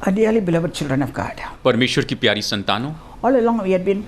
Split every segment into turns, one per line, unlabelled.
Dearly beloved children of God,
परमेश्वर की प्यारी संतानों,
all along we had been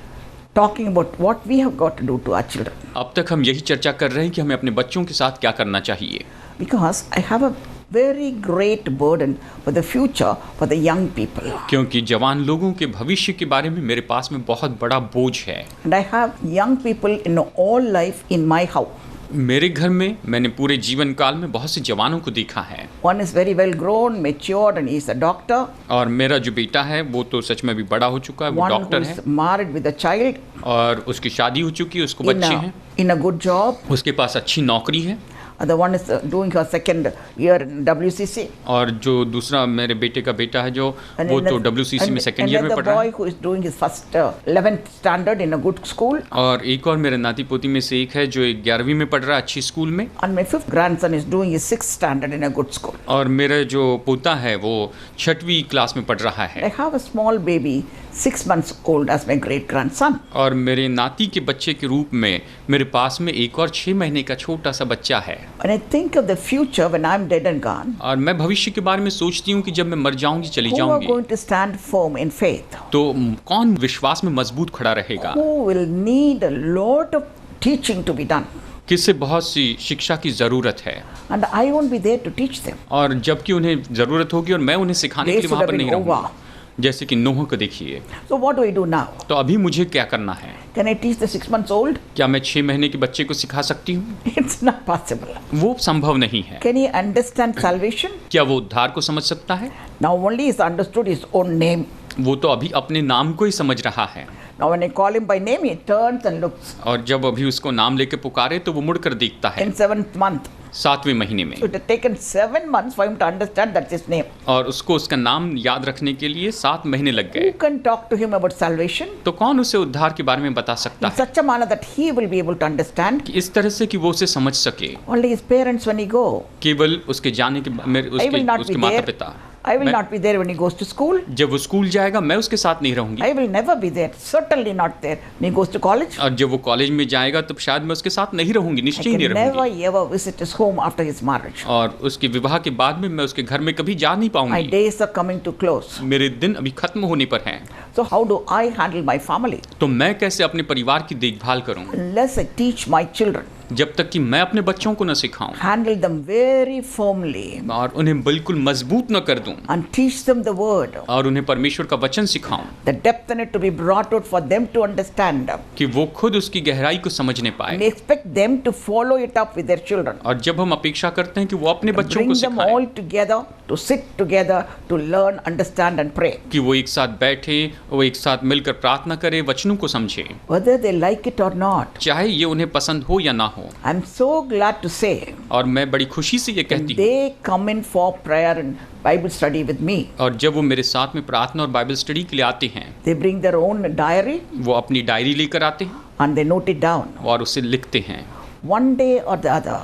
talking about what we have got to do to our children.
अब तक हम यही चर्चा कर रहे हैं कि हमें अपने बच्चों के साथ क्या करना चाहिए,
Because I have a very great burden for the future for the young people.
क्योंकि जवान लोगों के भविष्य के बारे में मेरे पास में बहुत बड़ा बोझ है।
And I have young people in all life in my house.
मेरे घर में मैंने पूरे जीवन काल में बहुत से जवानों को देखा है।
One is very well grown, matured, and he is a doctor.
और मेरा जो बेटा है वो तो सच में भी बड़ा हो चुका है, वो
One who
डॉक्टर है
is married with a child
और उसकी शादी हो चुकी है, उसको
in
बच्चे हैं,
a good job.
उसके पास अच्छी नौकरी है।
The one is doing her second year in WCC.
और जो दूसरा मेरे बेटे का बेटा है जो
And
वो
in the-
तो WCC में सेकेंड ईयर में
the
पढ़ रहा
boy
है।
who is doing his first 11th standard in a good school.
और एक और मेरे नाती पोती में से एक है जो 11वीं में पढ़ रहा है अच्छी स्कूल में।
And my fifth grandson is doing his 6th standard in a good school.
और मेरा जो पोता है वो 6वीं क्लास में पढ़ रहा
I
है।
have a small baby, 6 months old, as my great grandson.
और मेरे नाती के बच्चे के रूप में मेरे पास में एक और 6 महीने का छोटा सा बच्चा है।
When I think of the future when I'm dead and gone,
और मैं भविष्य के बारे में सोचती हूँ कि जब मैं मर जाऊंगी, चली
who are
जाऊंगी,
going to stand firm in faith?
तो कौन विश्वास में मजबूत खड़ा रहेगा,
Who will need a lot of teaching to be done?
किससे बहुत सी शिक्षा की जरूरत है।
And I won't be there to teach them.
और जबकि उन्हें जरूरत होगी और मैं उन्हें सिखाने के
Days
लिए
would
वहां
have
पर
been
नहीं रहूंगा।
over.
जैसे कि नूह को देखिए,
So what do I do now?
तो अभी मुझे क्या करना है?
Can I teach the 6 months old?
क्या मैं 6 महीने के बच्चे को सिखा सकती हूँ?
It's not possible.
वो संभव नहीं है।
Can he understand salvation?
क्या वो उद्धार को समझ सकता है?
Now only he's understood his own name.
वो तो अभी अपने नाम को ही समझ रहा है।
Now when I call him by name, he turns and looks.
और जब अभी उसको नाम लेके पुकारे तो वो मुड़कर देखता है।
In 7th month.
7वें महीने में।
So it had taken 7 months for him to understand that's his name.
और उसको उसका नाम याद रखने के लिए 7 महीने लग
Who
गए।
can talk to him about salvation
तो कौन उसे उद्धार के बारे में बता सकता
in
है
such a manner that he will be able to understand?
कि इस तरह से कि वो उसे समझ सके।
Only his parents when he go.
केवल उसके जाने के
I will not
उसके
be
माता
there.
पिता।
I will
मैं-
not be there when he goes to school.
जब वो स्कूल जाएगा मैं उसके साथ नहीं रहूंगी।
I will never be there. Certainly not there when he goes to college.
और जब वो कॉलेज में जाएगा तब शायद मैं उसके साथ नहीं रहूंगी,
I
निश्चय ही नहीं
can never
रहूंगी।
ever visit his home after his marriage.
और उसके विवाह के बाद में मैं उसके घर में कभी जा नहीं
My
पाऊंगी।
days are coming to close.
मेरे दिन अभी खत्म होने पर हैं।
So how do I handle my family?
तो मैं कैसे अपने परिवार की देखभाल करूं
Unless I teach my children,
जब तक कि मैं अपने बच्चों को न सिखाऊं
handle them very firmly
और उन्हें बिल्कुल मजबूत न कर दूं
and teach them the word.
और उन्हें परमेश्वर का वचन सिखाऊं
The depth in it to be brought out for them to understand.
कि वो खुद उसकी गहराई को समझने
We
पाए।
expect them to follow it up with their children.
और जब हम अपेक्षा करते हैं कि वो अपने बच्चों
Bring
को
them
सिखाएं
all together to sit together to learn, understand and pray.
कि वो एक साथ बैठे, वो एक साथ मिलकर प्रार्थना करे, वचनों को समझे,
Whether they like it or not,
चाहे ये उन्हें पसंद हो या ना हो।
I'm so glad to say
और मैं बड़ी खुशी से ये कहती हूँ,
they come in for prayer and Bible study with me.
और जब वो मेरे साथ में प्रार्थना और बाइबल स्टडी के लिए आते हैं,
They bring their own diary
वो अपनी डायरी लेकर आते हैं
and they note it down.
और उसे लिखते हैं।
One day or the other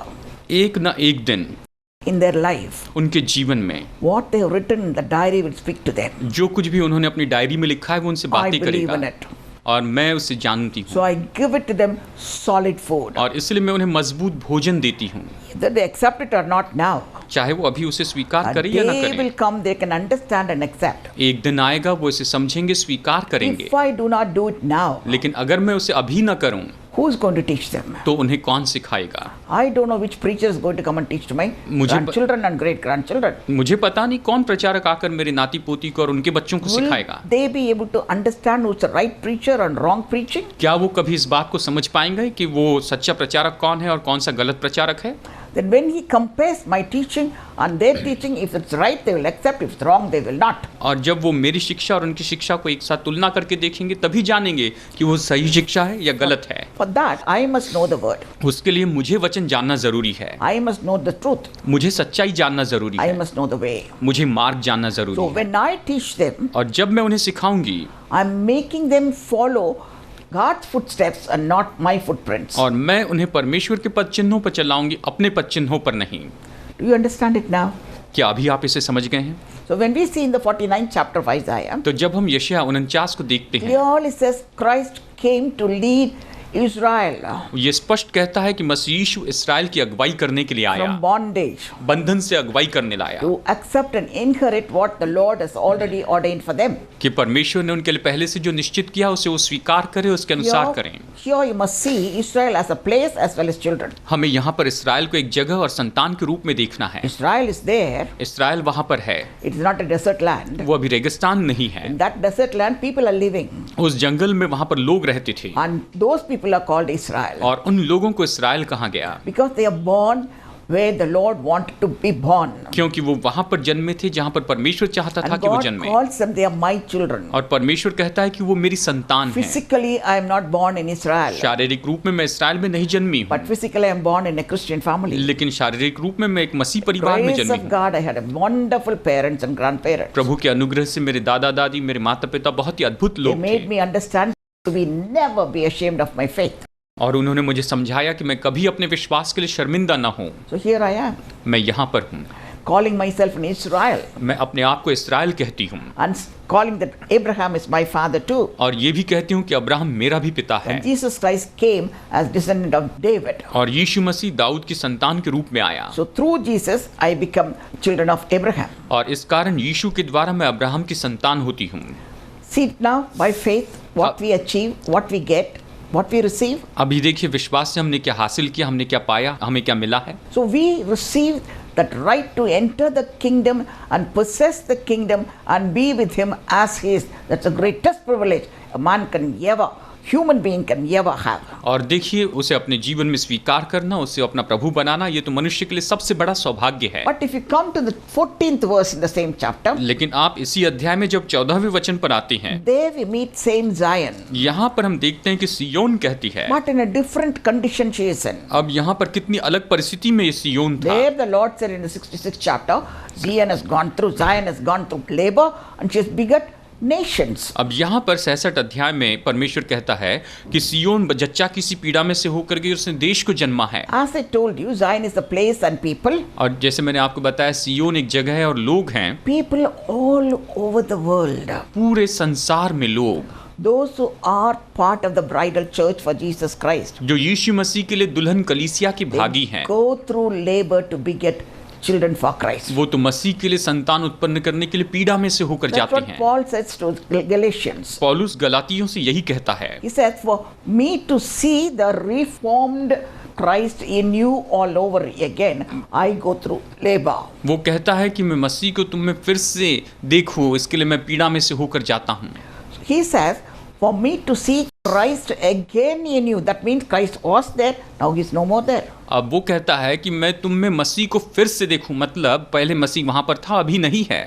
एक न एक दिन
in their life,
उनके जीवन में
what they have written in the diary will speak to them.
जो कुछ भी उन्होंने अपनी डायरी में लिखा है वो उनसे
I
बातें
believe in
करेगा
it.
और मैं उसे जानती हूँ
So I give it to them solid food.
और इसलिए मैं उन्हें मजबूत भोजन देती हूँ,
Whether they accept it or not now,
चाहे वो अभी उसे स्वीकार
a
करे या ना
day will
करे।
come they can understand and accept.
एक दिन आएगा वो इसे समझेंगे, स्वीकार करेंगे।
If I do not do it now,
लेकिन अगर मैं उसे अभी ना करूं
who is going to teach them?
तो उन्हें कौन सिखाएगा?
I don't know which preacher is going to come and teach to my
मुझे
grandchildren and great grandchildren.
मुझे पता नहीं कौन प्रचारक आकर मेरे नाती पोती को और उनके बच्चों को
Will
सिखाएगा।
they be able to understand who's the right preacher and wrong preaching?
क्या वो कभी इस बात को समझ पाएंगे कि वो सच्चा प्रचारक कौन है और कौन सा गलत प्रचारक है?
Then when he compares my teaching and their teaching, if it's right they will accept, if it's wrong they will not.
और जब वो मेरी शिक्षा और उनकी शिक्षा को एक साथ तुलना करके देखेंगे तभी जानेंगे कि वो सही शिक्षा है या गलत है।
For that I must know the word.
उसके लिए मुझे वचन जानना जरूरी है,
I must know the truth.
मुझे सच्चाई जानना जरूरी
I
है,
must know the way.
मुझे मार्ग जानना जरूरी
So
है।
when I teach them,
और जब मैं उन्हें सिखाऊंगी
I'm making them follow God's footsteps and not my footprints.
और मैं उन्हें परमेश्वर के पद चिन्हों पर चलाऊंगी, अपने पद चिन्हों पर नहीं।
Do you understand it now?
क्या अभी आप इसे समझ गए हैं?
So when we see in the 49th chapter of Isaiah,
तो जब हम यशायाह 49 को देखते हैं
clearly says Christ came to lead Israel
ये स्पष्ट कहता है कि मसीह यीशु इस्राएल की अगुवाई करने के लिए आया,
from bondage
बंधन से अगुवाई करने लाया,
to accept and inherit what the Lord has already ordained for them.
कि परमेश्वर ने उनके लिए पहले से जो निश्चित किया उसे वो स्वीकार करें, उसके अनुसार करें।
Here you must see Israel as a place as well as children.
हमें यहाँ पर इस्राएल को एक जगह और संतान के रूप में देखना है।
Israel is there.
इस्राएल वहाँ पर है,
It is not a desert land.
वो अभी रेगिस्तान नहीं है।
In that desert land, people are living,
उस जंगल में वहाँ पर लोग रहते थे
and those people are called Israel
और उन लोगों को इस्राएल कहा गया
because they are born where the Lord wanted to be born.
क्योंकि वो वहाँ पर जन्मे थे जहाँ पर परमेश्वर चाहता था
And
कि वो
God
जन्मे।
calls them, they are my children.
और परमेश्वर कहता है कि वो मेरी संतान है।
Physically, I am not born in Israel,
शारीरिक रूप में मैं इस्राएल में नहीं जन्मी हूँ,
but physically I am born in a Christian family.
लेकिन शारीरिक रूप में मैं एक मसीह परिवार में
Grace
जन्मी
of
हूँ।
God, I had a wonderful parents and grandparents.
प्रभु के अनुग्रह से मेरे दादा दादी, मेरे माता पिता बहुत ही अद्भुत
They
लोग
made
थे
me understand to be never be ashamed of my faith.
और उन्होंने मुझे समझाया कि मैं कभी अपने विश्वास के लिए शर्मिंदा न हूँ।
So here I am,
मैं यहाँ पर हूँ,
calling myself an Israel
मैं अपने आप को इस्राएल कहती हूँ
and calling that Abraham is my father too.
और ये भी कहती हूँ कि अब्राहम मेरा भी पिता है
And Jesus Christ came as descendant of David.
और यीशु मसीह दाऊद की संतान के रूप में आया
So through Jesus, I become children of Abraham.
और इस कारण यीशु के द्वारा मैं अब्राहम की संतान होती हूँ।
See now, by faith, what we achieve, what we get, what we receive.
अभी देखिए विश्वास से हमने क्या हासिल किया, हमने क्या पाया, हमें क्या मिला है।
So we receive that right to enter the kingdom and possess the kingdom and be with him as he is. That's the greatest privilege a man can ever, human being can ever have.
और देखिए उसे अपने जीवन में स्वीकार करना, उसे अपना प्रभु बनाना, ये तो मनुष्य के लिए सबसे बड़ा सौभाग्य है।
But if you come to the 14th verse in the same chapter,
लेकिन आप इसी अध्याय में जब 14वें वचन पर आते हैं,
there we meet same Zion,
यहाँ पर हम देखते हैं कि सियोन कहती है।
but in a different condition she is in.
अब यहाँ पर कितनी अलग परिस्थिति में ये सियोन था।
There the Lord said in the 66th chapter, Zion has gone through labor and she has begot nations.
अब यहाँ पर 66 अध्याय में परमेश्वर कहता है कि सियोन जच्चा किसी पीड़ा में से होकर गई, उसने देश को जन्मा है।
As I told you, Zion is a place and people.
और जैसे मैंने आपको बताया सियोन एक जगह है और लोग हैं,
People all over the world.
पूरे संसार में लोग,
Those who are part of the bridal church for Jesus Christ.
जो यीशु मसीह के लिए दुल्हन कलीसिया के भागी हैं,
Go through labor to beget children for Christ.
वो तो मसीह के लिए संतान उत्पन्न करने के लिए पीड़ा में से होकर
That's
जाते
what
हैं।
Paul says to Galatians.
पौलुस गलातियों से यही कहता है।
He says, for me to see the reformed Christ in you all over again, I go through labor.
वो कहता है कि मैं मसीह को तुम में फिर से देखूं, इसके लिए मैं पीड़ा में से होकर जाता हूँ।
He says, for me to see Christ again in you, that means Christ was there, now he is no more there.
अब वो कहता है कि मैं तुम में मसीह को फिर से देखूं, मतलब पहले मसीह वहां पर था, अभी नहीं है।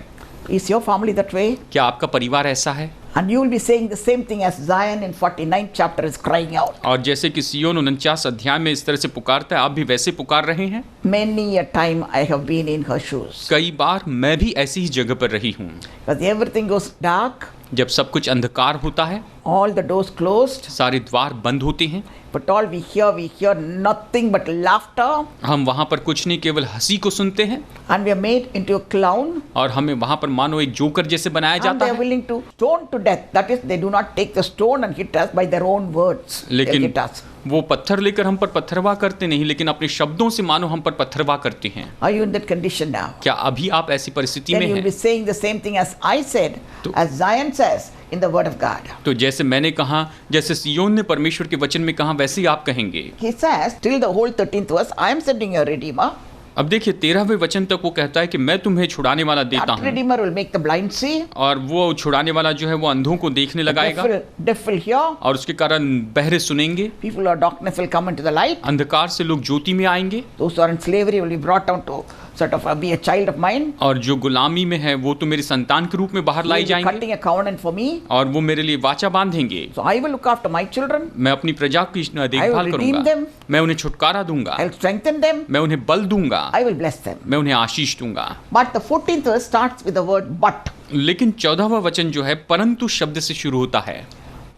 Is your family that way?
क्या आपका परिवार ऐसा है?
And you will be saying the same thing as Zion in 49th chapter is crying out.
और जैसे कि सियोन 49 अध्याय में इस तरह से पुकारता है, आप भी वैसे पुकार रहे हैं।
Many a time I have been in her shoes.
कई बार मैं भी ऐसी ही जगह पर रही हूँ,
Because everything goes dark,
जब सब कुछ अंधकार होता है,
all the doors closed,
सारे द्वार बंद होते हैं,
but all we hear nothing but laughter,
हम वहां पर कुछ नहीं केवल हंसी को सुनते हैं
and we are made into a clown,
और हमें वहां पर मानो एक जोकर जैसे बनाया
and
जाता
they are
है।
willing to stone to death. That is, they do not take the stone and hit us by their own words. They
लेकिन
hit us.
वो पत्थर लेकर हम पर पत्थरवा करते नहीं, लेकिन अपने शब्दों से मानो हम पर पत्थरवा करते हैं।
Are you in that condition now?
क्या अभी आप ऐसी परिस्थिति
Then
में
you will be
हैं?
saying the same thing as I said, as Zion says in the Word of God.
तो जैसे मैंने कहा, जैसे सियोन ने परमेश्वर के वचन में कहा, वैसे ही आप कहेंगे।
He says, till the whole 13th verse, I am sending you a Redeemer.
अब देखिए 13वें वचन तक वो कहता है कि मैं तुम्हें छुड़ाने वाला देता
That
हूँ,
Redeemer will make the blind see,
और वो छुड़ाने वाला जो है वो अंधों को देखने लगाएगा,
deaf will hear,
और उसके कारण बहरे सुनेंगे,
people who are darkness will come into the light,
अंधकार से लोग ज्योति में आएंगे,
those who are in slavery will be brought down to sort of be a child of mine.
और जो गुलामी में है वो तो मेरी संतान के रूप में बाहर
He
लाई
will be
जाएंगे,
cutting a covenant for me.
और वो मेरे लिए वाचा बांधेंगे।
So I will look after my children.
मैं अपनी प्रजा की देखभाल
redeem
करूंगा,
them.
मैं उन्हें छुटकारा दूंगा,
I will strengthen them.
मैं उन्हें बल दूंगा,
I will bless them.
मैं उन्हें आशीष दूंगा।
But the 14th verse starts with the word but.
लेकिन 14वां वचन जो है परंतु शब्द से शुरू होता है।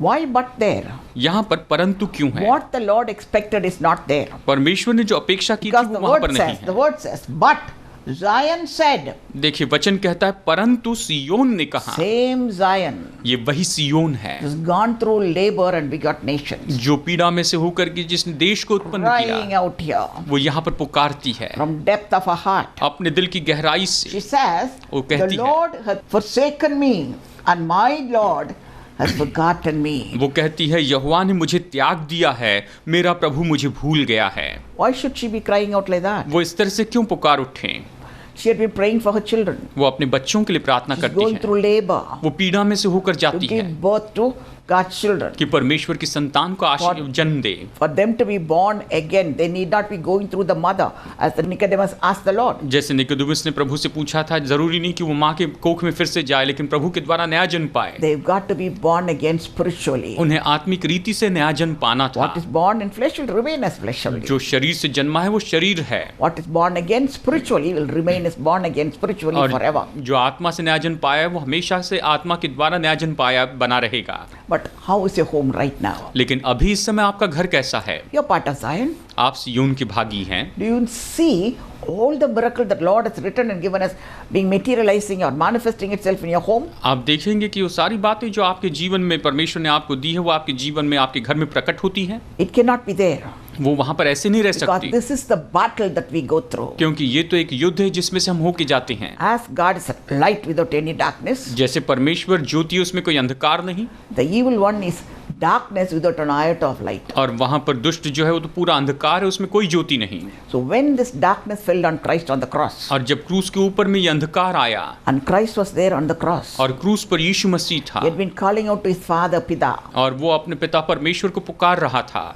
Why but there?
यहाँ पर परंतु क्यों है?
What the Lord expected is not there.
परमेश्वर ने जो अपेक्षा की थी
Because
वो
the
वहां पर
word
नहीं
says,
है।
the word says, but Zion said,
देखिए वचन कहता है परंतु सियोन ने कहा,
same Zion
ये वही सियोन है
has gone through labor and begot nations,
जो पीड़ा में से होकर के जिसने देश को उत्पन्न
crying
किया,
out here
वो यहाँ पर पुकारती है
from depth of her heart.
अपने दिल की गहराई से।
She says,
वो
the
कहती है,
Lord hath forsaken me and my Lord has forgotten me.
वो कहती है यहोवा ने मुझे त्याग दिया है, मेरा प्रभु मुझे भूल गया है।
Why should she be crying out like that?
वो इस तरह से क्यों पुकार उठे?
She had been praying for her children.
वो अपने बच्चों के लिए प्रार्थना
She's
करती
going
है,
through labor
वो पीड़ा में से होकर
to
जाती है
give birth to God's children.
कि परमेश्वर की संतान को जन्म दे।
For them to be born again, they need not be going through the mother, as the Nicodemus asked the Lord.
जैसे निकोदेमुस ने प्रभु से पूछा था, जरूरी नहीं कि वो माँ के कोख में फिर से जाए, लेकिन प्रभु के द्वारा नया जन्म पाए।
They've got to be born again spiritually.
उन्हें आत्मिक रीति से नया जन्म पाना था।
What is born in flesh will remain as flesh only.
जो शरीर से जन्मा है वो शरीर है,
What is born again spiritually will remain as born again spiritually
और
forever.
जो आत्मा से नया जन्म पाया है वो हमेशा से आत्मा के द्वारा नया जन्म पाया बना रहेगा।
But how is your home right now?
लेकिन अभी इस समय आपका घर कैसा है?
You're part of Zion.
आप सियोन के भागी हैं।
Do you see all the miracle that Lord has written and given us being materializing or manifesting itself in your home?
आप देखेंगे कि वो सारी बातें जो आपके जीवन में परमेश्वर ने आपको दी है वो आपके जीवन में आपके घर में प्रकट होती हैं।
It cannot be there.
वो वहां पर ऐसे नहीं रह
Because
सकती,
this is the battle that we go through.
क्योंकि ये तो एक युद्ध है जिसमें से हम होके जाते हैं।
As God is a light without any darkness,
जैसे परमेश्वर ज्योति, उसमें कोई अंधकार नहीं,
the evil one is darkness without an iota of light.
और वहां पर दुष्ट जो है वो तो पूरा अंधकार है, उसमें कोई ज्योति नहीं।
So when this darkness fell on Christ on the cross,
और जब क्रूस के ऊपर में ये अंधकार आया
and Christ was there on the cross,
और क्रूस पर यीशु मसीह था
he had been calling out to his father Pita.
और वो अपने पिता परमेश्वर को पुकार रहा था,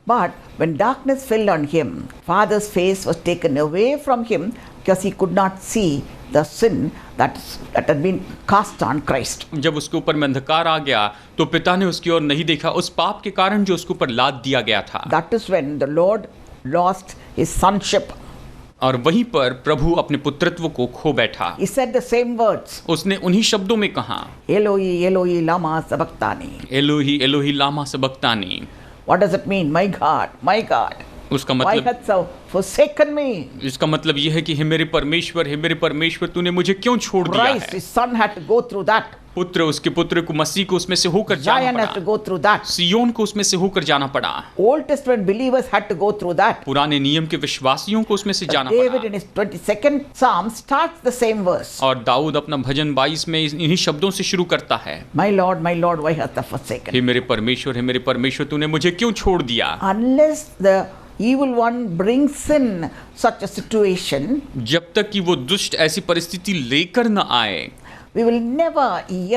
But when darkness fell on him, Father's face was taken away from him because he could not see the sin that had been cast on Christ.
जब उसके ऊपर में अंधकार आ गया तो पिता ने उसकी ओर नहीं देखा, उस पाप के कारण जो उसके ऊपर लाद दिया गया था।
That is when the Lord lost his sonship.
और वहीं पर प्रभु अपने पुत्रत्व को खो बैठा।
He said the same words.
उसने उन्हीं शब्दों में कहा,
Eloi, Eloi, lama sabachthani.
एलोही एलोही Lama सबक्तानी।
What does it mean? My God,
उसका
why
मतलब,
hast thou forsaken me?
इसका मतलब यह है कि हे मेरे परमेश्वर तूने मुझे क्यों छोड़ दिया
Christ,
है?
his son, had to go through that.
पुत्र, उसके पुत्र को, मसीह को उसमें से होकर जाना
Zion has to
पड़ा,
go through that.
सियोन को उसमें से होकर जाना पड़ा,
Old Testament believers had to go through that.
पुराने नियम के विश्वासियों को उसमें से जाना
David
पड़ा।
in his 22nd Psalm starts the same verse.
और दाऊद अपना भजन 22 में इन्हीं शब्दों से शुरू करता है,
My Lord, why hast thou forsaken?
हे मेरे परमेश्वर तूने मुझे क्यों छोड़ दिया?
Unless the evil one brings in such a situation,
जब तक कि वो दुष्ट ऐसी परिस्थिति लेकर न आए,
we will never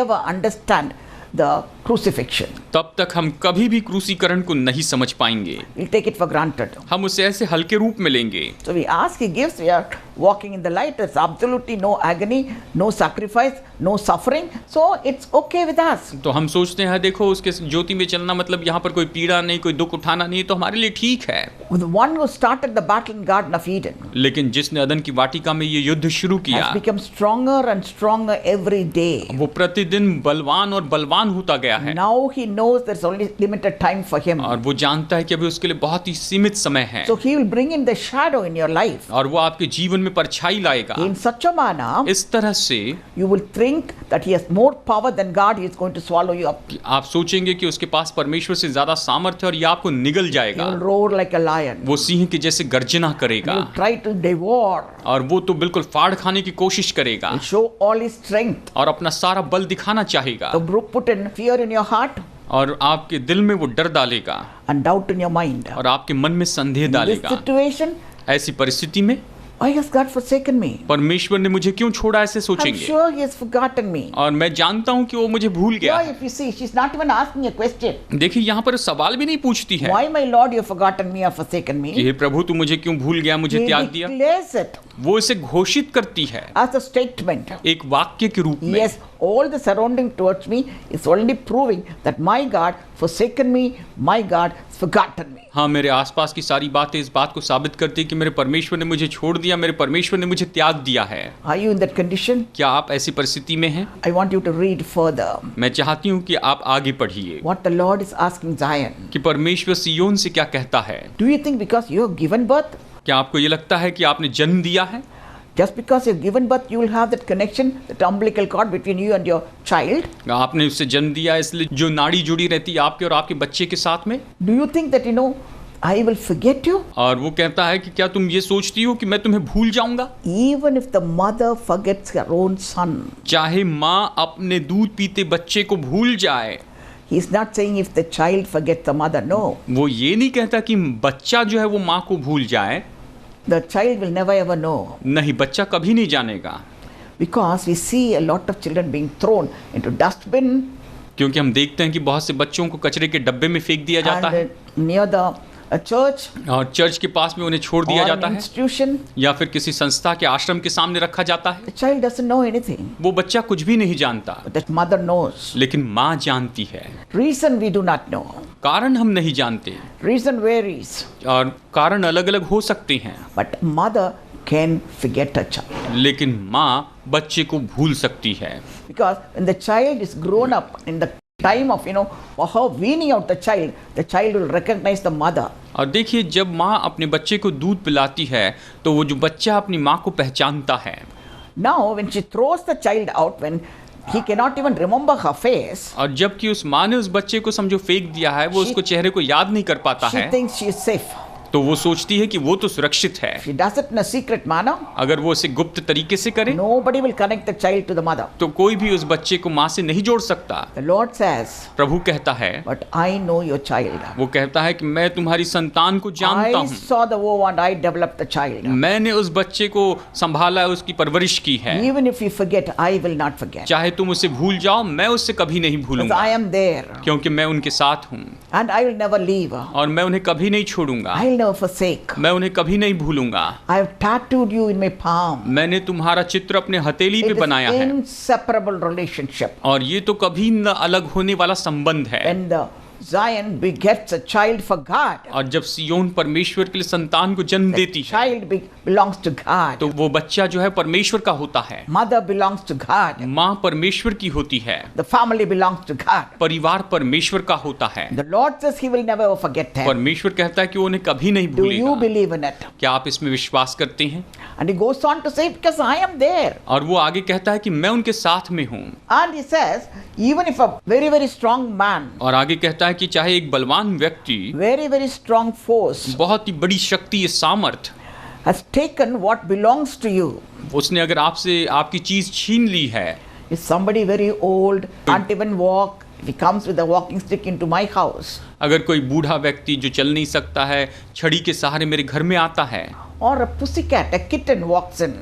ever understand the crucifixion.
तब तक हम कभी भी क्रूसीकरण को नहीं समझ पाएंगे।
We'll take it for granted.
हम उसे ऐसे हल्के रूप में लेंगे।
So we ask, he gives, we are walking in the light, there's absolutely no agony, no sacrifice, no suffering, so it's okay with us.
तो हम सोचते हैं देखो उसके ज्योति में चलना मतलब यहाँ पर कोई पीड़ा नहीं, कोई दुख उठाना नहीं, तो हमारे लिए ठीक है।
The one who started the battle in Garden of Eden
लेकिन जिसने अदन की वाटिका में ये युद्ध शुरू किया,
has become stronger and stronger every day.
वो प्रतिदिन बलवान और बलवान होता गया है।
Now he knows there's only limited time for him.
और वो जानता है कि अभी उसके लिए बहुत ही सीमित समय है,
So he will bring in the shadow in your life.
और वो आपके जीवन में परछाई लाएगा।
In such a manner,
इस तरह से
you will think that he has more power than God, he is going to swallow you up.
कि आप सोचेंगे कि उसके पास परमेश्वर से ज्यादा सामर्थ्य और ये आपको निगल
He
जाएगा।
will roar like a lion.
वो सिंह के जैसे गर्जना
He
करेगा,
will try to devour,
और वो तो बिल्कुल फाड़ खाने की कोशिश करेगा,
will show all his strength.
और अपना सारा बल दिखाना चाहेगा,
To put in fear in your heart
और आपके दिल में वो डर डालेगा
and doubt in your mind.
और आपके मन में संदेह
In this
डालेगा।
situation,
ऐसी परिस्थिति में
why has God forsaken me?
परमेश्वर ने मुझे क्यों छोड़ा, ऐसे
I'm
सोचेंगे।
sure he has forgotten me.
और मैं जानता हूं कि वो मुझे भूल गया
Yeah,
है।
if you see, she's not even asking a question.
देखिए यहाँ पर सवाल भी नहीं पूछती है
Why, my Lord, you have forgotten me or forsaken
कि
me?
हे प्रभु तू मुझे क्यों भूल गया, मुझे
He
त्याग दिया।
declares it
वो इसे घोषित करती है
as a statement.
एक वाक्य के रूप में।
Yes, all the surrounding towards me is only proving that my God forsaken me, my God has forgotten me.
हाँ, मेरे आसपास की सारी बातें इस बात को साबित करती है कि मेरे परमेश्वर ने मुझे छोड़ दिया, मेरे परमेश्वर ने मुझे त्याग दिया है।
Are you in that condition?
क्या आप ऐसी परिस्थिति में हैं?
I want you to read further
मैं चाहती हूँ कि आप आगे पढ़िए
what the Lord is asking Zion.
कि परमेश्वर सियोन से क्या कहता है।
Do you think because you have given birth,
क्या आपको ये लगता है कि आपने जन्म दिया है,
Just because you've given birth, you will have that connection, that umbilical cord between you and your child.
आपने उससे जन्म दिया इसलिए जो नाड़ी जुड़ी रहती है आपके और आपके बच्चे के साथ में।
Do you think that, I will forget you?
और वो कहता है कि क्या तुम ये सोचती हो कि मैं तुम्हें भूल जाऊंगा?
Even if the mother forgets her own son.
चाहे माँ अपने दूध पीते बच्चे को भूल जाए।
He is not saying if the child forgets the mother. No.
वो ये नहीं कहता कि बच्चा जो है वो माँ को भूल जाए।
The child will never ever know.
नहीं, बच्चा कभी नहीं जानेगा।
Because we see a lot of children being thrown into dustbin.
क्योंकि हम देखते हैं कि बहुत से बच्चों को कचरे के डब्बे में फेंक दिया जाता है।
And near the a church.
और चर्च के पास में उन्हें छोड़ दिया जाता है।
Institution.
या फिर किसी संस्था के आश्रम के सामने रखा जाता है।
The child doesn't know anything.
वो बच्चा कुछ भी नहीं जानता।
But that mother knows.
लेकिन माँ जानती है।
Reason we do not know.
कारण हम नहीं जानते।
Reason varies.
और कारण अलग-अलग हो सकते हैं।
But mother can forget a child.
लेकिन माँ बच्चे को भूल सकती है।
Because when the child is grown up in the time of, for her weaning out the child will recognize the mother.
और देखिए जब माँ अपने बच्चे को दूध पिलाती है तो वो जो बच्चा अपनी माँ को पहचानता है।
Now when she throws the child out, when he cannot even remember her face,
और जबकि उस माँ ने उस बच्चे को समझो फेंक दिया है, वो उसको चेहरे को याद नहीं कर पाता
she
है,
thinks she is safe.
तो वो सोचती है कि वो तो सुरक्षित है।
She does it in a secret manner.
अगर वो इसे गुप्त तरीके से करे
Nobody will connect the child to the mother.
तो कोई भी उस बच्चे को माँ से नहीं जोड़ सकता।
The Lord says,
प्रभु कहता है,
but I know your child.
वो कहता है कि मैं तुम्हारी संतान को जानता
I
हूँ।
saw the woe and I developed the child.
मैंने उस बच्चे को संभाला, उसकी परवरिश की है।
Even if you forget, I will not forget.
चाहे तुम उसे भूल जाओ, मैं उससे कभी नहीं
Because
भूलूंगा,
I am there.
क्योंकि मैं उनके साथ हूँ
And I will never leave.
और मैं उन्हें कभी नहीं छोड़ूंगा,
I will never forsake.
मैं उन्हें कभी नहीं भूलूंगा।
I have tattooed you in my palm.
मैंने तुम्हारा चित्र अपने हथेली पे
It is
बनाया है
inseparable relationship.
और ये तो कभी न अलग होने वाला संबंध है।
When the Zion begets a child for God,
और जब सियोन परमेश्वर के लिए संतान को जन्म देती है
child belongs to God.
तो वो बच्चा जो है परमेश्वर का होता है।
Mother belongs to God.
माँ परमेश्वर की होती है,
The family belongs to God.
परिवार परमेश्वर का होता है।
The Lord says He will never forget them.
परमेश्वर कहता है कि वो उन्हें कभी नहीं
Do you
भूलेगा।
believe in it?
क्या आप इसमें विश्वास करते हैं?
And He goes on to say, because I am there.
और वो आगे कहता है कि मैं उनके साथ में हूँ।
And He says, even if a very, very strong man,
और आगे कहता है कि चाहे एक बलवान व्यक्ति,
very, very strong force,
बहुत ही बड़ी शक्ति, सामर्थ,
has taken what belongs to you.
उसने अगर आपसे आपकी चीज छीन ली है,
If somebody very old, can't even walk, if he comes with a walking stick into my house,
अगर कोई बूढ़ा व्यक्ति जो चल नहीं सकता है छड़ी के सहारे मेरे घर में आता है,
or a pussycat, a kitten walks in,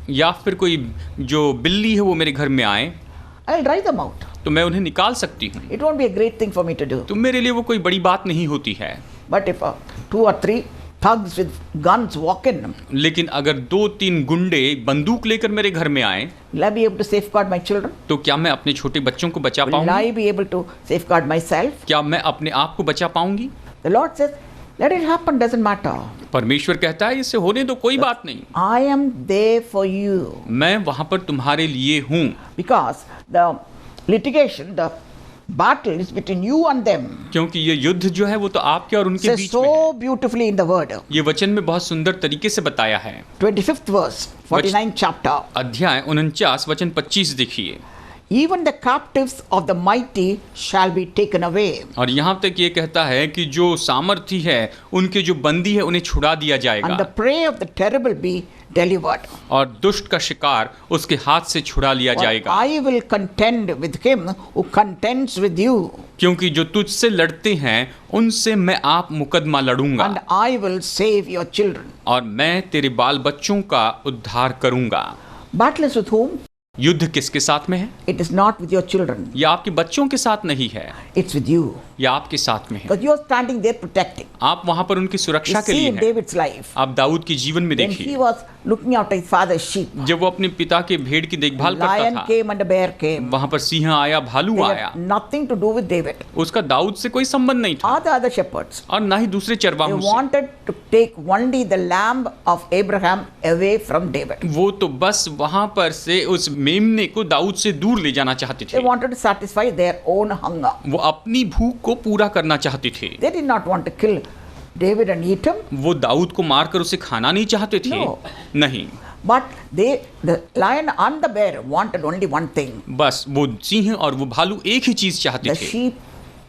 या फिर कोई जो बिल्ली है वो मेरे घर में आए,
I'll drive them out.
तो मैं उन्हें निकाल सकती हूँ।
It won't be a great thing for me to do.
तो मेरे लिए वो कोई बड़ी बात नहीं होती है।
But if 2 or 3 thugs with guns walk in,
लेकिन अगर 2-3 गुंडे बंदूक लेकर मेरे घर में आए,
will I be able to safeguard my children?
तो क्या मैं अपने छोटे बच्चों को बचा
Will
पाऊंगी?
I be able to safeguard myself?
क्या मैं अपने आप को बचा पाऊंगी?
The Lord says, let it happen, doesn't matter.
परमेश्वर कहता है इसे होने दो, कोई बात नहीं,
I am there for you.
मैं वहां पर तुम्हारे लिए हूँ।
Because the litigation, the battle is between you and them.
क्योंकि ये युद्ध जो है वो तो आपके और उनके
Says
बीच में है।
so beautifully in the word.
ये वचन में बहुत सुंदर तरीके से बताया है।
25th verse, 49th chapter.
अध्याय 49 वचन 25 देखिए।
Even the captives of the mighty shall be taken away.
और यहाँ तक ये कहता है कि जो सामर्थी है उनके जो बंदी है उन्हें छुड़ा दिया
And the
जाएगा
prey of the terrible be delivered.
और दुष्ट का शिकार उसके हाथ से छुड़ा लिया
For
जाएगा।
I will contend with him who contends with you,
क्योंकि जो तुझसे लड़ते हैं उनसे मैं आप मुकदमा लड़ूंगा
and I will save your children.
और मैं तेरे बाल बच्चों का उद्धार करूंगा।
Battle is with whom?
युद्ध किसके साथ में है?
It is not with your children.
ये आपके बच्चों के साथ नहीं है,
It's with you.
ये आपके साथ में है।
Because you are standing there protecting.
आप वहां पर उनकी
You
सुरक्षा के
see
लिए
in
हैं।
David's life,
आप दाऊद के जीवन में
when he
देखिए,
was looking after his father's sheep,
जब वो अपने पिता के भेड़ की देखभाल करता
lion
था,
came and a bear came.
वहां पर सिंह आया, भालू
They
आया,
had nothing to do with David
उसका दाऊद से कोई संबंध नहीं था
or the other shepherds.
और ना ही दूसरे
They
चरवाहों से।
wanted to take only the lamb of Abraham away from David.
वो तो बस वहां पर से उस मेमने को दाऊद से दूर ले जाना चाहते
They
थे।
wanted to satisfy their own hunger.
वो अपनी भूख को पूरा करना चाहते थे।
They did not want to kill David and eat him.
वो दाऊद को मारकर उसे खाना नहीं चाहते थे।
No.
नहीं,
But the lion and the bear wanted only one thing.
बस वो सिंह और वो भालू एक ही चीज चाहते
The
थे,
sheep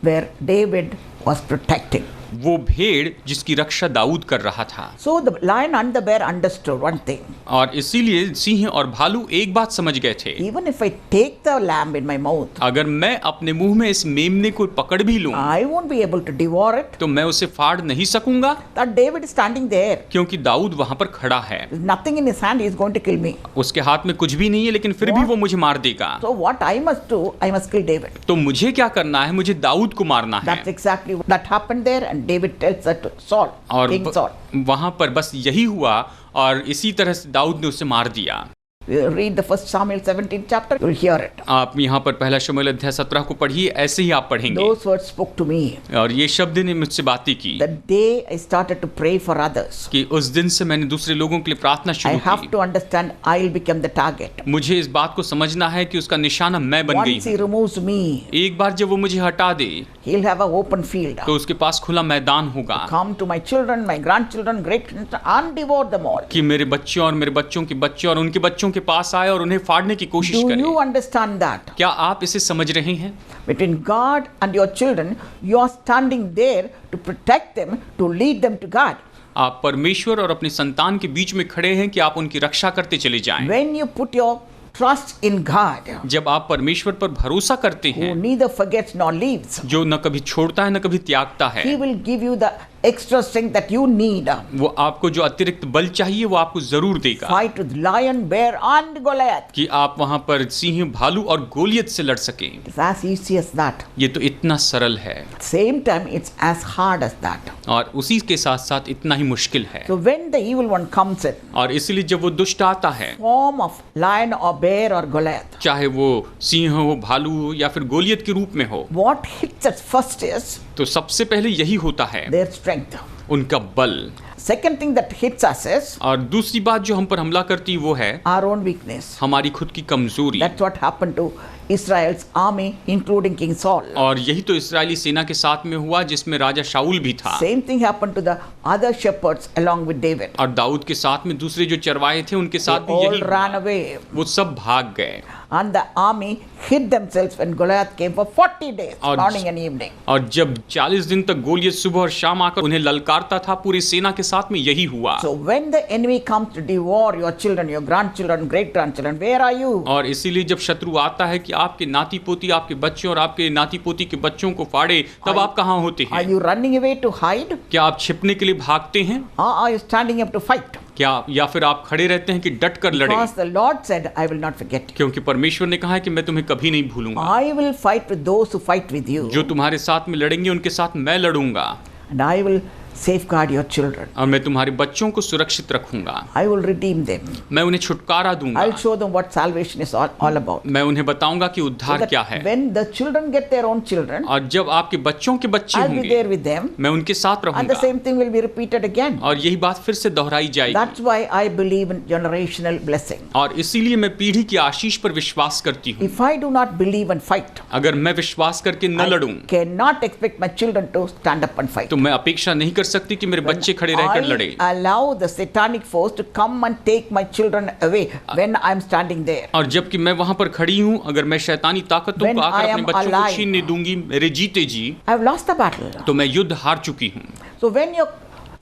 where David was protecting.
वो भेड़ जिसकी रक्षा दाऊद कर रहा था।
So the lion and the bear understood one thing.
और इसीलिए सिंह और भालू एक बात समझ गए थे,
Even if I take the lamb in my mouth,
अगर मैं अपने मुंह में इस मेमने को पकड़ भी लूं
I won't be able to devour it.
तो मैं उसे फाड़ नहीं सकूंगा,
That David is standing there.
क्योंकि दाऊद वहां पर खड़ा है,
There's nothing in his hand, he is going to kill me.
उसके हाथ में कुछ भी नहीं है, लेकिन फिर भी वो मुझे मार देगा।
So what I must do, I must kill David.
तो मुझे क्या करना है? मुझे दाऊद को मारना है।
That's exactly that happened there, and David tells that to Saul,
और
King Saul.
वहां पर बस यही हुआ और इसी तरह से दाऊद ने उसे मार दिया।
You read the 1 Samuel 17 chapter, you'll hear it.
आप यहाँ पर पहला शमूएल अध्याय 17 को पढ़िए, ऐसे ही आप पढ़ेंगे।
Those words spoke to me.
और ये शब्द ने मुझसे बातें की
The day I started to pray for others,
कि उस दिन से मैंने दूसरे लोगों के लिए प्रार्थना
I
शुरू
have
की।
to understand I'll become the target.
मुझे इस बात को समझना है कि उसका निशाना मैं बन गई
Once he
हूँ।
removes me,
एक बार जब वो मुझे हटा दे
he'll have an open field.
तो उसके पास खुला मैदान होगा
Come to my children, my grandchildren, great grandchildren, and devour them all.
कि मेरे बच्चे और मेरे बच्चों के बच्चे और उनके बच्चों के पास आए और उन्हें फाड़ने की कोशिश
Do
करे।
you understand that?
क्या आप इसे समझ रहे हैं?
Between God and your children, you are standing there to protect them, to lead them to God.
आप परमेश्वर और अपने संतान के बीच में खड़े हैं कि आप उनकी रक्षा करते चले जाएं।
When you put your trust in God,
जब आप परमेश्वर पर भरोसा करते
who
हैं,
neither forgets nor leaves,
जो न कभी छोड़ता है न कभी त्यागता
He
है,
will give you the extra strength that you need.
वो आपको जो अतिरिक्त बल चाहिए वो आपको जरूर देगा
Fight with lion, bear, and Goliath.
कि आप वहां पर सिंह, भालू और गोलियत से लड़ सकें।
It's as easy as that.
ये तो इतना सरल है
Same time, it's as hard as that.
और उसी के साथ साथ इतना ही मुश्किल है।
So when the evil one comes in,
और इसीलिए जब वो दुष्ट आता है,
form of lion or bear or Goliath,
चाहे वो सिंह हो, भालू हो या फिर गोलियत के रूप में हो,
what hits us first is
तो सबसे पहले यही होता है
their strength.
उनका बल।
Second thing that hits us is
और दूसरी बात जो हम पर हमला करती है वो है
our own weakness.
हमारी खुद की कमजोरी।
That's what happened to Israel's army, including King Saul.
और यही तो इस्राएली सेना के साथ में हुआ जिसमें राजा शाऊल भी था।
Same thing happened to the other shepherds along with David.
और दाऊद के साथ में दूसरे जो चरवाहे थे उनके साथ
They
भी
all
यही
ran
हुआ।
away.
वो सब भाग गए
And the army hid themselves when Goliath came for 40 days,
और
morning and evening.
और जब 40 दिन तक गोलियत सुबह और शाम आकर उन्हें ललकारता था, पूरी सेना के साथ में यही हुआ।
So when the enemy comes to devour your children, your grandchildren, great grandchildren, where are you?
और इसीलिए जब शत्रु आता है कि आपके नाती पोती, आपके बच्चे और आपके नाती पोती के बच्चों को फाड़े, तब आप कहाँ होते
Are
हैं?
you running away to hide?
क्या आप छिपने के लिए भागते हैं,
Or are you standing up to fight?
क्या या फिर आप खड़े रहते हैं कि डट कर लड़े?
Because the Lord said, I will not forget you.
क्योंकि परमेश्वर ने कहा है कि मैं तुम्हें कभी नहीं भूलूंगा।
I will fight with those who fight with you.
जो तुम्हारे साथ में लड़ेंगे उनके साथ मैं लड़ूंगा
And I will safeguard your children.
और मैं तुम्हारे बच्चों को सुरक्षित रखूंगा।
I will redeem them.
मैं उन्हें छुटकारा दूंगा।
I'll show them what salvation is all about.
मैं उन्हें बताऊंगा कि
So
उद्धार
that
क्या है।
when the children get their own children,
और जब आपके बच्चों के बच्चे
I'll be
होंगे
there with them.
मैं उनके साथ
And the
रहूंगा
same thing will be repeated again.
और यही बात फिर से दोहराई जाएगी।
That's why I believe in generational blessing.
और इसीलिए मैं पीढ़ी की आशीष पर विश्वास करती हूँ।
If I do not believe and fight,
अगर मैं विश्वास करके न लड़ूं
I cannot expect my children to stand up and fight.
तो मैं अपेक्षा नहीं कर सकती कि मेरे बच्चे खड़े रहकर लड़े।
I allow the satanic force to come and take my children away when I'm standing there.
और जबकि मैं वहां पर खड़ी हूँ, अगर मैं शैतानी ताकतों
When
को आकर
I
अपने
am
बच्चों को
alive.
छीनने दूंगी मेरे जीते जी,
I've lost the battle.
तो मैं युद्ध हार चुकी हूँ।
So when your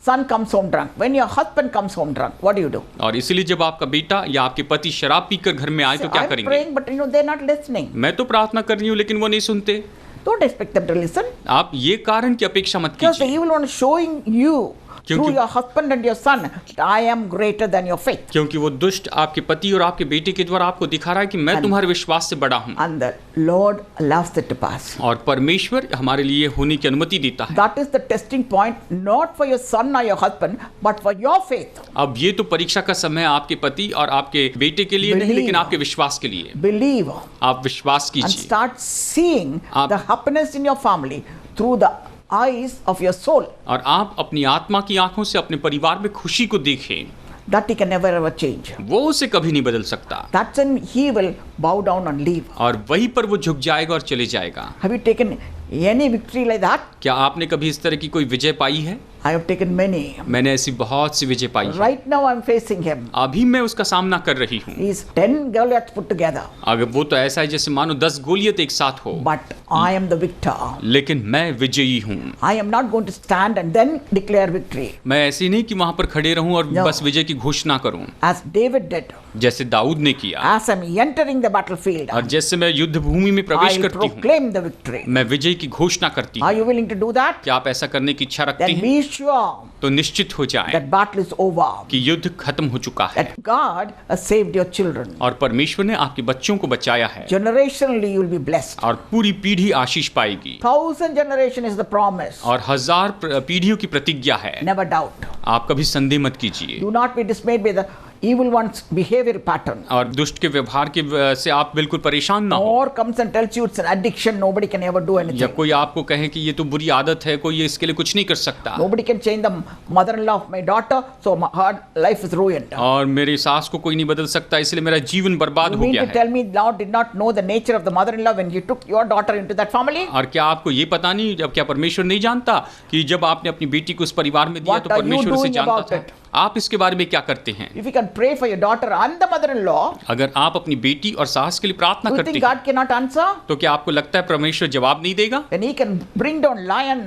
son comes home drunk, when your husband comes home drunk, what do?
और इसीलिए जब आपका बेटा या आपके पति शराब पीकर घर में आए तो क्या
I'm
करेंगे?
praying, but they're not listening.
मैं तो प्रार्थना कर रही हूँ लेकिन वो नहीं सुनते।
Don't expect them to listen.
आप ये कारण की अपेक्षा मत
Because the
कीजिए,
evil one is showing you through
क्योंकि-
your husband and your son that I am greater than your faith.
क्योंकि वो दुष्ट आपके पति और आपके बेटे के द्वारा आपको दिखा रहा है कि मैं तुम्हारे विश्वास से बड़ा हूँ।
And the Lord allows it to pass.
और परमेश्वर हमारे लिए होने की अनुमति देता है।
That is the testing point, not for your son or your husband, but for your faith.
अब ये तो परीक्षा का समय है आपके पति और आपके बेटे के लिए नहीं,
Believe.
लेकिन आपके विश्वास के लिए।
Believe
आप विश्वास
and
कीजिए
start seeing
आप-
the happiness in your family through the eyes of your soul.
और आप अपनी आत्मा की आंखों से अपने परिवार में खुशी को देखें।
That he can never ever change.
वो उसे कभी नहीं बदल सकता
That's when he will bow down and leave.
और वहीं पर वो झुक जाएगा और चले जाएगा।
Have you taken any victory like that?
क्या आपने कभी इस तरह की कोई विजय पाई है?
I have taken many.
मैंने ऐसी बहुत सी विजय पाई है।
Right now I'm facing him.
अभी मैं उसका सामना कर रही हूँ।
He's 10 Goliaths put together.
अगर वो तो ऐसा है जैसे मानो 10 गोलियत एक साथ हो।
But I am the victor.
लेकिन मैं विजयी हूँ।
I am not going to stand and then declare victory.
मैं ऐसे नहीं कि वहां पर खड़े रहूं और
No.
बस विजय की घोषणा करूं,
As David did.
जैसे दाऊद ने किया।
As I'm entering the battlefield,
और जैसे मैं युद्ध भूमि में प्रवेश
I
करती हूँ,
proclaim the victory.
मैं विजय की घोषणा करती
Are
हूँ।
you willing to do that?
क्या आप ऐसा करने की इच्छा रखती
Then
हैं?
be sure
तो निश्चित हो जाए
that battle is over.
कि युद्ध खत्म हो चुका है
That God has saved your children.
और परमेश्वर ने आपके बच्चों को बचाया है
Generationally you will be blessed.
और पूरी पीढ़ी आशीष पाएगी
1000 generation is the promise.
और 1000 पीढ़ियों की प्रतिज्ञा है।
Never doubt.
आप कभी संदेह मत कीजिए
Do not be dismayed by the evil one's behavior pattern.
और दुष्ट के व्यवहार के से आप बिल्कुल परेशान ना हो।
Or comes and tells you it's an addiction, nobody can ever do
या
anything.
कोई आपको कहे कि ये तो बुरी आदत है, कोई इसके लिए कुछ नहीं कर सकता
Nobody can change the mother-in-law of my daughter, so her life is ruined.
और मेरी सास को कोई नहीं बदल सकता, इसलिए मेरा जीवन बर्बाद
You
हो
mean
गया
to
है।
tell me Lord did not know the nature of the mother-in-law when you took your daughter into that family?
और क्या आपको ये पता नहीं, जब क्या परमेश्वर नहीं जानता कि जब आपने अपनी बेटी को उस परिवार में दिया
What
तो
are you
परमेश्वर उसे
doing
जानता
about
था।
it?
आप इसके बारे में क्या करते हैं?
If you can pray for your daughter and the mother-in-law,
अगर आप अपनी बेटी और सास के लिए प्रार्थना
do you
करते
think
हैं
God cannot answer?
तो क्या आपको लगता है परमेश्वर जवाब नहीं देगा?
When he can bring down lion,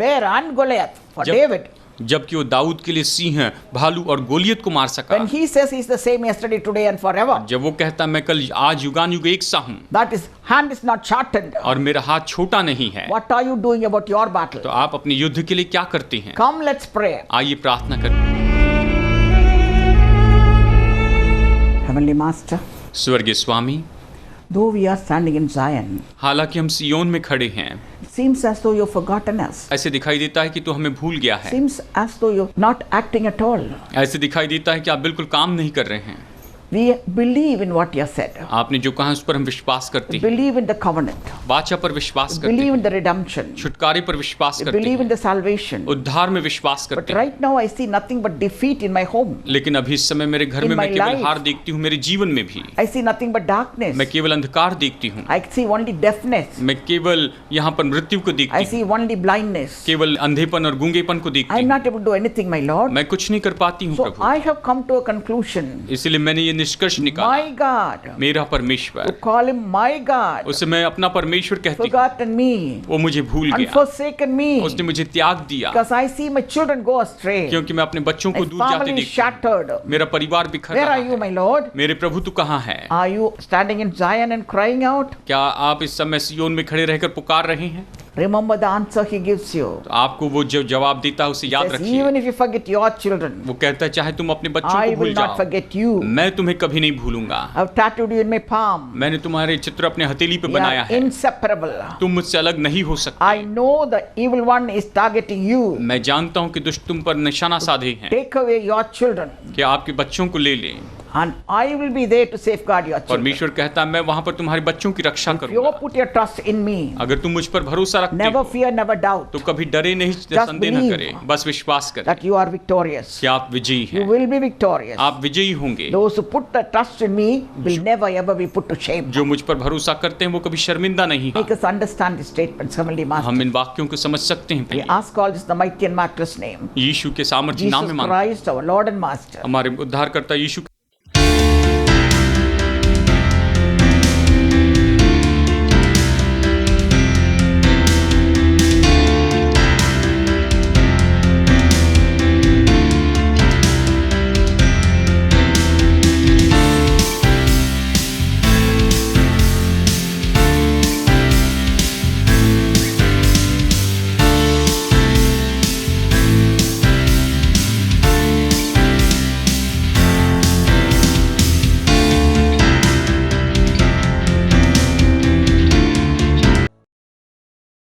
bear and Goliath for
जब-
David.
जबकि वो दाऊद के लिए सिंह, भालू और गोलियत को मार सका।
When he says he's the same yesterday, today and forever.
जब वो कहता मैं कल आज युगान युग एक सा हूँ
That is, hand is not shortened.
और मेरा हाथ छोटा नहीं है,
What are you doing about your battle?
तो आप अपने युद्ध के लिए क्या करते हैं?
Come, let's pray.
आइए प्रार्थना करें।
Heavenly Master,
स्वर्गीय स्वामी,
though we are standing in Zion,
हालांकि हम सियोन में खड़े हैं,
it seems as though you've forgotten us.
ऐसे दिखाई देता है कि तू हमें भूल गया है।
Seems as though you're not acting at all.
ऐसे दिखाई देता है कि आप बिल्कुल काम नहीं कर रहे हैं।
We believe in what you have said.
आपने जो कहा उस पर हम विश्वास करते हैं,
Believe in the covenant.
वाचा पर विश्वास करते
Believe in
हैं,
the redemption.
छुटकारे पर विश्वास करते
Believe in
हैं,
the salvation.
उद्धार में विश्वास
But
करते हैं।
right now I see nothing but defeat in my home.
लेकिन अभी इस समय मेरे घर
In
में मैं
my
केवल
life.
हार देखती हूँ, मेरे जीवन में भी
I see nothing but darkness.
मैं केवल अंधकार देखती हूँ,
I see only deafness.
मैं केवल यहाँ पर मृत्यु को
I
देखती
see
हूँ,
only blindness.
केवल अंधेपन और गूंगेपन को देखती
I am
हूँ।
not able to do anything, my Lord.
मैं कुछ नहीं कर पाती हूँ
So
Prabhu,
I have come to a conclusion.
इसलिए मैंने ये निष्कर्ष निकाला,
My God,
मेरा
to
परमेश्वर,
call him my God,
उसे मैं अपना परमेश्वर कहती हूँ,
forgotten me
वो मुझे भूल
and
गया,
forsaken me,
उसने मुझे त्याग दिया,
because I see my children go astray.
क्योंकि मैं अपने बच्चों को
My
दूर जाते
family is
देखती हूँ,
shattered.
मेरा परिवार बिखर
Where
रहा
are you,
है।
my Lord?
मेरे प्रभु तू कहाँ है?
Are you standing in Zion and crying out?
क्या आप इस समय सियोन में खड़े रहकर पुकार रहे हैं?
Remember the answer he gives you.
तो आपको वो जो जवाब देता है उसे याद
Says,
रखिए।
even if you forget your children,
वो कहता है चाहे तुम अपने बच्चों
I
को भूल
will not
जाओ,
forget you.
मैं तुम्हें कभी नहीं भूलूंगा।
I've tattooed you in my palm.
मैंने तुम्हारे चित्र अपने हथेली पे
You
बनाया
are
है,
inseparable.
तुम मुझसे अलग नहीं हो सकते।
I know the evil one is targeting you.
मैं जानता हूँ कि दुष्ट तुम पर निशाना साधे हैं
Take away your children,
कि आपके बच्चों को ले ले,
and I will be there to safeguard your children.
परमेश्वर कहता है मैं वहां पर तुम्हारे बच्चों की रक्षा
If you
करूंगा।
put your trust in me,
अगर तुम मुझ पर भरोसा रखते
never
हो
fear, never doubt
तो कभी डरे नहीं, संदेह न
believe
करे, बस विश्वास करें
that you are victorious.
कि आप विजयी
You
हैं,
will be victorious.
आप विजयी होंगे।
Those who put the trust in me will never ever be put to shame.
जो मुझ पर भरोसा करते हैं वो कभी शर्मिंदा नहीं
Make
हैं।
us understand the statements, Heavenly Master.
हम इन वाक्यों को समझ सकते हैं।
We
प्रिय।
ask all this in the mighty and matchless name.
यीशु के सामर्थ्य नाम
Jesus
में मांगते हैं,
Christ, our Lord and Master.
हमारे उद्धारकर्ता यीशु